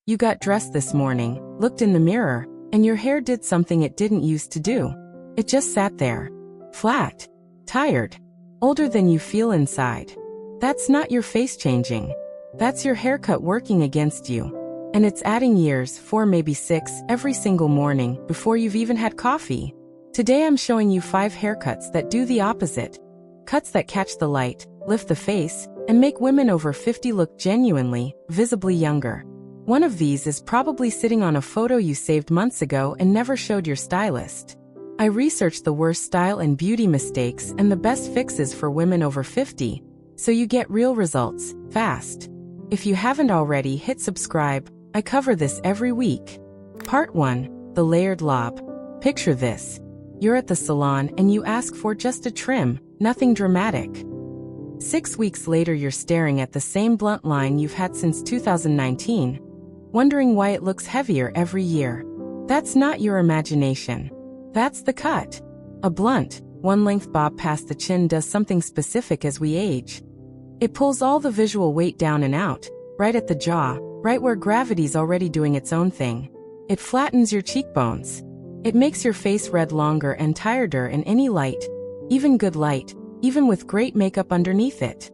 You got dressed this morning, looked in the mirror, and your hair did something it didn't used to do. It just sat there. Flat. Tired. Older than you feel inside. That's not your face changing. That's your haircut working against you. And it's adding years, 4 maybe 6, every single morning, before you've even had coffee. Today I'm showing you 5 haircuts that do the opposite. Cuts that catch the light, lift the face, and make women over 50 look genuinely, visibly younger. One of these is probably sitting on a photo you saved months ago and never showed your stylist. I researched the worst style and beauty mistakes and the best fixes for women over 50, so you get real results, fast. If you haven't already, hit subscribe. I cover this every week. Part 1. The layered lob. Picture this. You're at the salon and you ask for just a trim, nothing dramatic. 6 weeks later you're staring at the same blunt line you've had since 2019, wondering why it looks heavier every year. That's not your imagination. That's the cut. A blunt, one-length bob past the chin does something specific as we age. It pulls all the visual weight down and out, right at the jaw, right where gravity's already doing its own thing. It flattens your cheekbones. It makes your face red longer and tireder in any light, even good light, even with great makeup underneath it.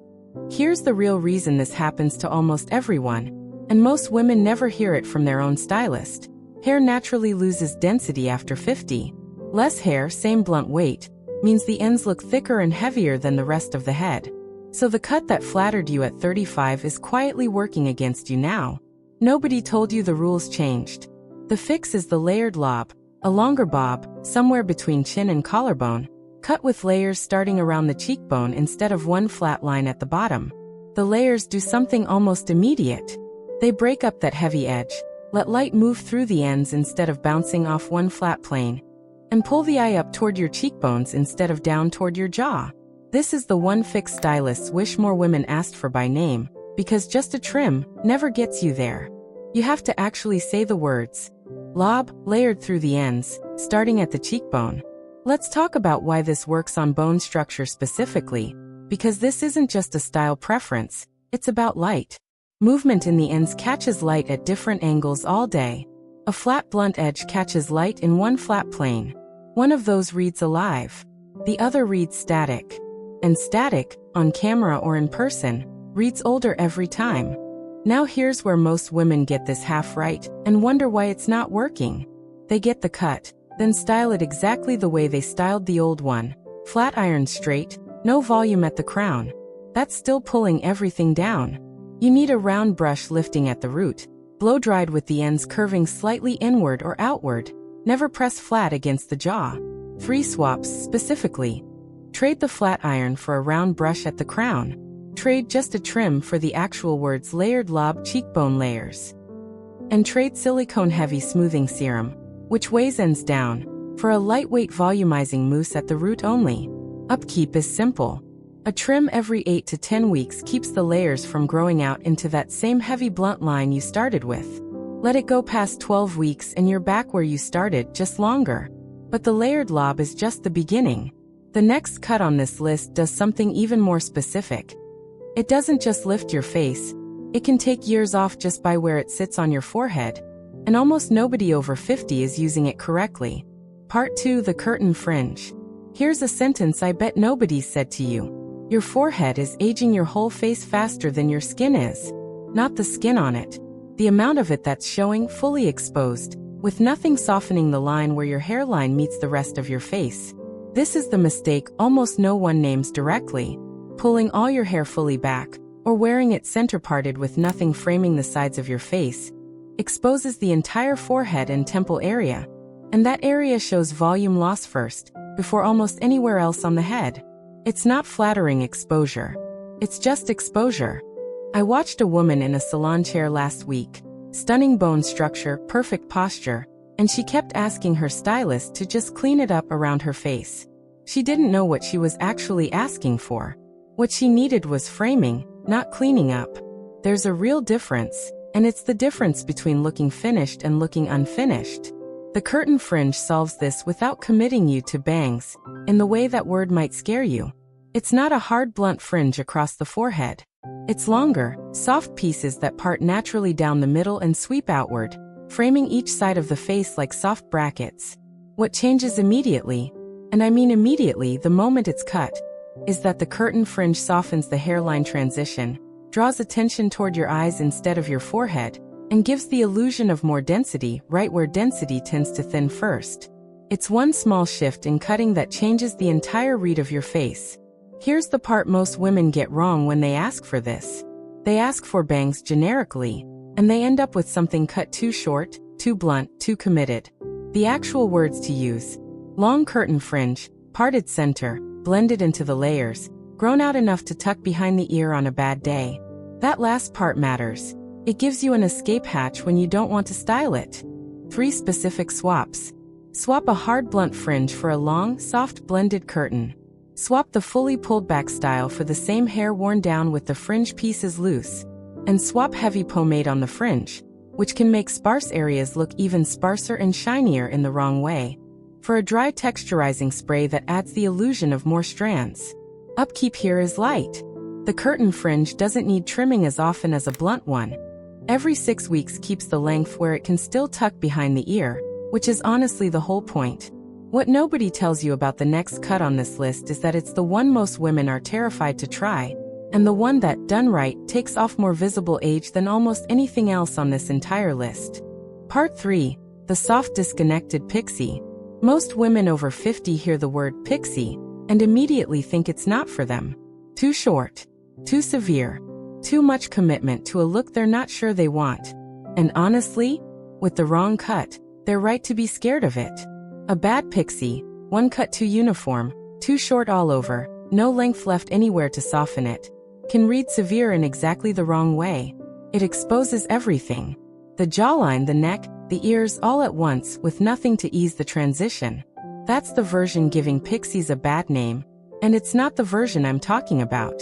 Here's the real reason this happens to almost everyone, and most women never hear it from their own stylist. Hair naturally loses density after 50. Less hair, same blunt weight, means the ends look thicker and heavier than the rest of the head. So the cut that flattered you at 35 is quietly working against you now. Nobody told you the rules changed. The fix is the layered lob, a longer bob, somewhere between chin and collarbone, cut with layers starting around the cheekbone instead of one flat line at the bottom. The layers do something almost immediate. They break up that heavy edge, let light move through the ends instead of bouncing off one flat plane, and pull the eye up toward your cheekbones instead of down toward your jaw. This is the one fix stylists wish more women asked for by name, because just a trim never gets you there. You have to actually say the words. Lob, layered through the ends, starting at the cheekbone. Let's talk about why this works on bone structure specifically, because this isn't just a style preference, it's about light. Movement in the ends catches light at different angles all day. A flat blunt edge catches light in one flat plane. One of those reads alive. The other reads static. And static, on camera or in person, reads older every time. Now here's where most women get this half right and wonder why it's not working. They get the cut, then style it exactly the way they styled the old one. Flat iron straight, no volume at the crown. That's still pulling everything down. You need a round brush lifting at the root, blow-dried with the ends curving slightly inward or outward. Never press flat against the jaw. 3 swaps specifically. Trade the flat iron for a round brush at the crown. Trade just a trim for the actual words layered lob cheekbone layers. And trade silicone-heavy smoothing serum, which weighs ends down, for a lightweight volumizing mousse at the root only. Upkeep is simple. A trim every 8 to 10 weeks keeps the layers from growing out into that same heavy blunt line you started with. Let it go past 12 weeks and you're back where you started, just longer. But the layered lob is just the beginning. The next cut on this list does something even more specific. It doesn't just lift your face, it can take years off just by where it sits on your forehead, and almost nobody over 50 is using it correctly. Part 2. The curtain fringe. Here's a sentence I bet nobody's said to you. Your forehead is aging your whole face faster than your skin is. Not the skin on it. The amount of it that's showing fully exposed, with nothing softening the line where your hairline meets the rest of your face. This is the mistake almost no one names directly. Pulling all your hair fully back, or wearing it center-parted with nothing framing the sides of your face, exposes the entire forehead and temple area. And that area shows volume loss first, before almost anywhere else on the head. It's not flattering exposure. It's just exposure. I watched a woman in a salon chair last week. Stunning bone structure, perfect posture, and she kept asking her stylist to just clean it up around her face. She didn't know what she was actually asking for. What she needed was framing, not cleaning up. There's a real difference, and it's the difference between looking finished and looking unfinished. The curtain fringe solves this without committing you to bangs, in the way that word might scare you. It's not a hard blunt fringe across the forehead. It's longer, soft pieces that part naturally down the middle and sweep outward, framing each side of the face like soft brackets. What changes immediately, and I mean immediately the moment it's cut, is that the curtain fringe softens the hairline transition, draws attention toward your eyes instead of your forehead, and gives the illusion of more density right where density tends to thin first. It's one small shift in cutting that changes the entire read of your face. Here's the part most women get wrong when they ask for this. They ask for bangs generically, and they end up with something cut too short, too blunt, too committed. The actual words to use: long curtain fringe, parted center, blended into the layers, grown out enough to tuck behind the ear on a bad day. That last part matters. It gives you an escape hatch when you don't want to style it. 3 specific swaps. Swap a hard blunt fringe for a long, soft blended curtain. Swap the fully pulled back style for the same hair worn down with the fringe pieces loose. And swap heavy pomade on the fringe, which can make sparse areas look even sparser and shinier in the wrong way, for a dry texturizing spray that adds the illusion of more strands. Upkeep here is light. The curtain fringe doesn't need trimming as often as a blunt one. Every 6 weeks keeps the length where it can still tuck behind the ear, which is honestly the whole point. What nobody tells you about the next cut on this list is that it's the one most women are terrified to try, and the one that, done right, takes off more visible age than almost anything else on this entire list. Part 3. The soft disconnected pixie. Most women over 50 hear the word pixie and immediately think it's not for them. Too short, too severe, too much commitment to a look they're not sure they want. And honestly, with the wrong cut, they're right to be scared of it. A bad pixie, one cut too uniform, too short all over, no length left anywhere to soften it, can read severe in exactly the wrong way. It exposes everything. The jawline, the neck, the ears all at once with nothing to ease the transition. That's the version giving pixies a bad name, and it's not the version I'm talking about.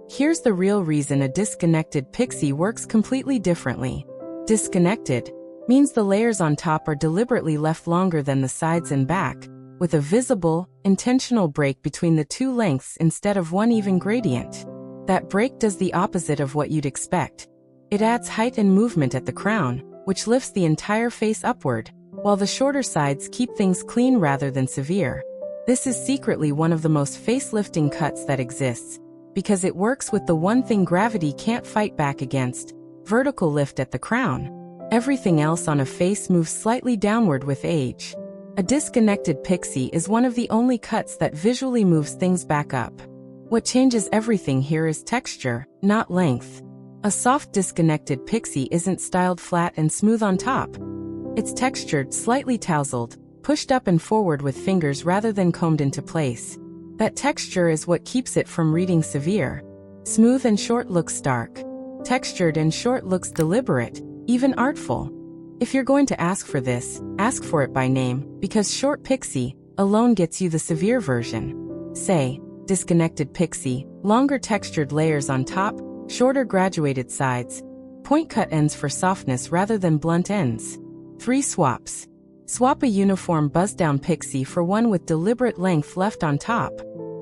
Here's the real reason a disconnected pixie works completely differently. Disconnected means the layers on top are deliberately left longer than the sides and back, with a visible, intentional break between the two lengths instead of one even gradient. That break does the opposite of what you'd expect. It adds height and movement at the crown, which lifts the entire face upward, while the shorter sides keep things clean rather than severe. This is secretly one of the most face-lifting cuts that exists, because it works with the one thing gravity can't fight back against: vertical lift at the crown. Everything else on a face moves slightly downward with age. A disconnected pixie is one of the only cuts that visually moves things back up. What changes everything here is texture, not length. A soft disconnected pixie isn't styled flat and smooth on top. It's textured, slightly tousled, pushed up and forward with fingers rather than combed into place. That texture is what keeps it from reading severe. Smooth and short looks stark. Textured and short looks deliberate, even artful. If you're going to ask for this, ask for it by name, because short pixie alone gets you the severe version. Say, disconnected pixie, longer textured layers on top, shorter graduated sides, point cut ends for softness rather than blunt ends. 3 swaps. Swap a uniform buzz-down pixie for one with deliberate length left on top.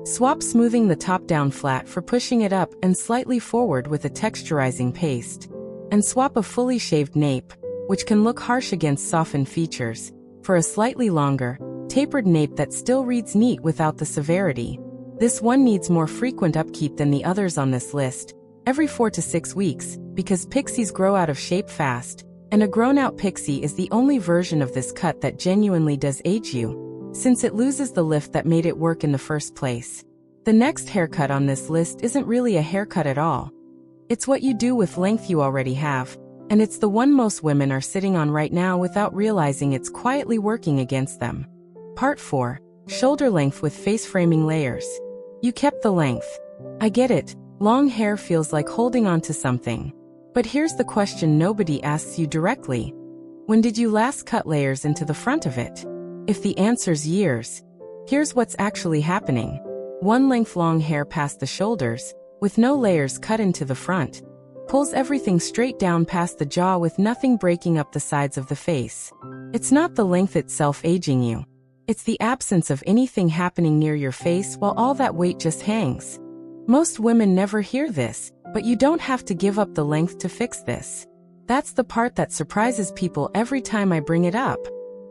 Swap smoothing the top down flat for pushing it up and slightly forward with a texturizing paste. And swap a fully shaved nape, which can look harsh against softened features, for a slightly longer, tapered nape that still reads neat without the severity. This one needs more frequent upkeep than the others on this list, every 4 to 6 weeks, because pixies grow out of shape fast, and a grown-out pixie is the only version of this cut that genuinely does age you, since it loses the lift that made it work in the first place. The next haircut on this list isn't really a haircut at all. It's what you do with length you already have, and it's the one most women are sitting on right now without realizing it's quietly working against them. Part 4. Shoulder length with face framing layers. You kept the length. I get it, long hair feels like holding on to something. But here's the question nobody asks you directly. When did you last cut layers into the front of it? If the answer's years, here's what's actually happening. One length long hair past the shoulders, with no layers cut into the front, pulls everything straight down past the jaw with nothing breaking up the sides of the face. It's not the length itself aging you. It's the absence of anything happening near your face while all that weight just hangs. Most women never hear this, But you don't have to give up the length to fix this. That's the part that surprises people every time I bring it up.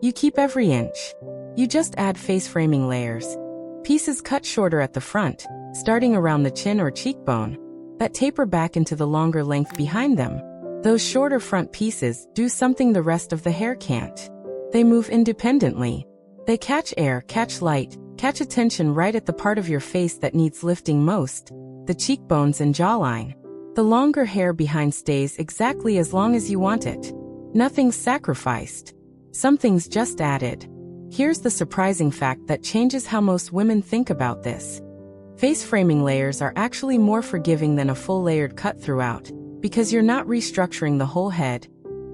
You keep every inch. You just add face framing layers. Pieces cut shorter at the front, starting around the chin or cheekbone, that taper back into the longer length behind them. Those shorter front pieces do something the rest of the hair can't. They move independently. They catch air, catch light, catch attention right at the part of your face that needs lifting most, the cheekbones and jawline. The longer hair behind stays exactly as long as you want it. Nothing's sacrificed. Something's just added. Here's the surprising fact that changes how most women think about this. Face framing layers are actually more forgiving than a full layered cut throughout, because you're not restructuring the whole head.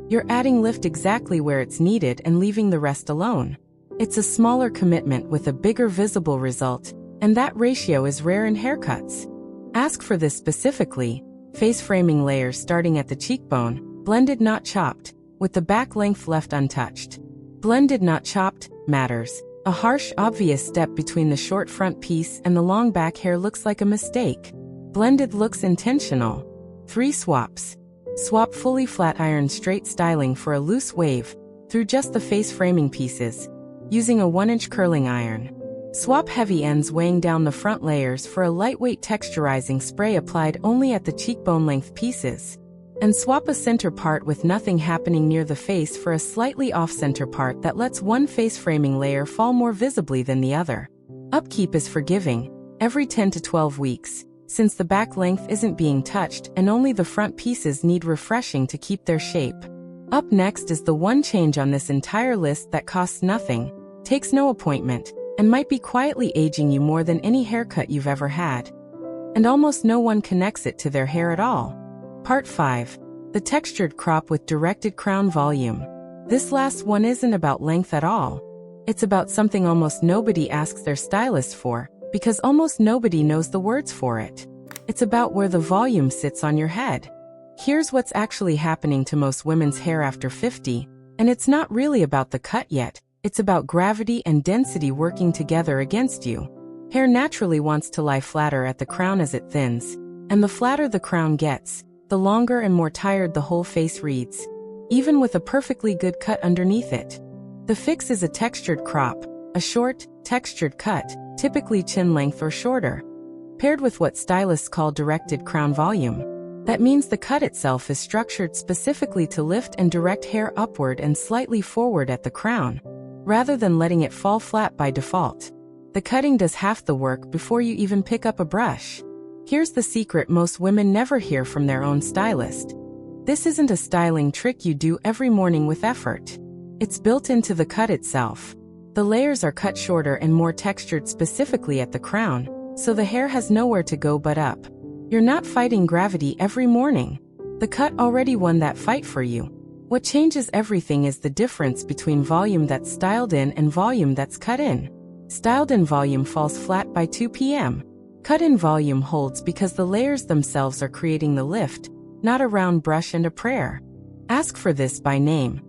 You're adding lift exactly where it's needed and leaving the rest alone. It's a smaller commitment with a bigger visible result, and that ratio is rare in haircuts. Ask for this specifically. Face framing layers starting at the cheekbone, blended not chopped, with the back length left untouched. Blended not chopped matters. A harsh, obvious step between the short front piece and the long back hair looks like a mistake. Blended looks intentional. 3 swaps. Swap fully flat iron straight styling for a loose wave, through just the face framing pieces, using a 1-inch curling iron. Swap heavy ends weighing down the front layers for a lightweight texturizing spray applied only at the cheekbone length pieces. And swap a center part with nothing happening near the face for a slightly off-center part that lets one face framing layer fall more visibly than the other. Upkeep is forgiving, every 10 to 12 weeks, since the back length isn't being touched and only the front pieces need refreshing to keep their shape. Up next is the one change on this entire list that costs nothing, takes no appointment, and might be quietly aging you more than any haircut you've ever had. And almost no one connects it to their hair at all. Part 5. The textured crop with directed crown volume. This last one isn't about length at all. It's about something almost nobody asks their stylist for, because almost nobody knows the words for it. It's about where the volume sits on your head. Here's what's actually happening to most women's hair after 50, and it's not really about the cut yet. It's about gravity and density working together against you. Hair naturally wants to lie flatter at the crown as it thins, and the flatter the crown gets, the longer and more tired the whole face reads, even with a perfectly good cut underneath it. The fix is a textured crop, a short, textured cut, typically chin length or shorter, paired with what stylists call directed crown volume. That means the cut itself is structured specifically to lift and direct hair upward and slightly forward at the crown, rather than letting it fall flat by default. The cutting does half the work before you even pick up a brush. Here's the secret most women never hear from their own stylist. This isn't a styling trick you do every morning with effort. It's built into the cut itself. The layers are cut shorter and more textured specifically at the crown, so the hair has nowhere to go but up. You're not fighting gravity every morning. The cut already won that fight for you. What changes everything is the difference between volume that's styled in and volume that's cut in. Styled in volume falls flat by 2 p.m. Cut in volume holds because the layers themselves are creating the lift, not a round brush and a prayer. Ask for this by name.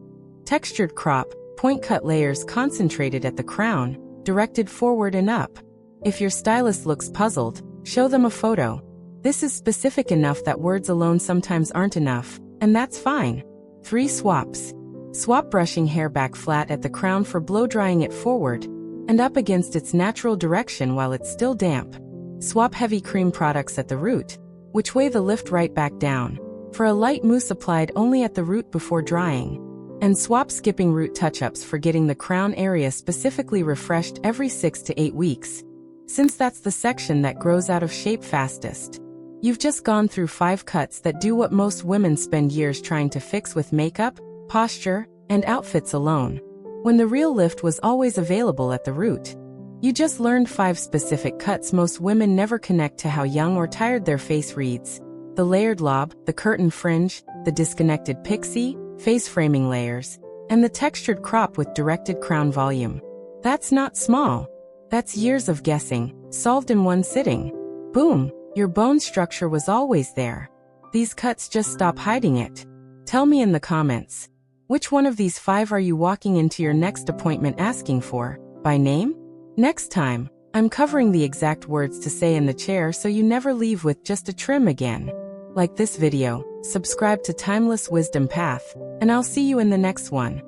Textured crop, point cut layers concentrated at the crown, directed forward and up. If your stylist looks puzzled, show them a photo. This is specific enough that words alone sometimes aren't enough, and that's fine. 3 swaps. Swap brushing hair back flat at the crown for blow drying it forward and up against its natural direction while it's still damp. Swap heavy cream products at the root, which weigh the lift right back down, for a light mousse applied only at the root before drying. And swap skipping root touch-ups for getting the crown area specifically refreshed every 6 to 8 weeks, since that's the section that grows out of shape fastest. You've just gone through 5 cuts that do what most women spend years trying to fix with makeup, posture, and outfits alone, when the real lift was always available at the root. You just learned 5 specific cuts most women never connect to how young or tired their face reads. The layered lob, the curtain fringe, the disconnected pixie, face framing layers, and the textured crop with directed crown volume. That's not small. That's years of guessing, solved in one sitting. Boom! Your bone structure was always there. These cuts just stop hiding it. Tell me in the comments. Which one of these 5 are you walking into your next appointment asking for, by name? Next time, I'm covering the exact words to say in the chair so you never leave with just a trim again. like this video, subscribe to Timeless Wisdom Path, and I'll see you in the next one.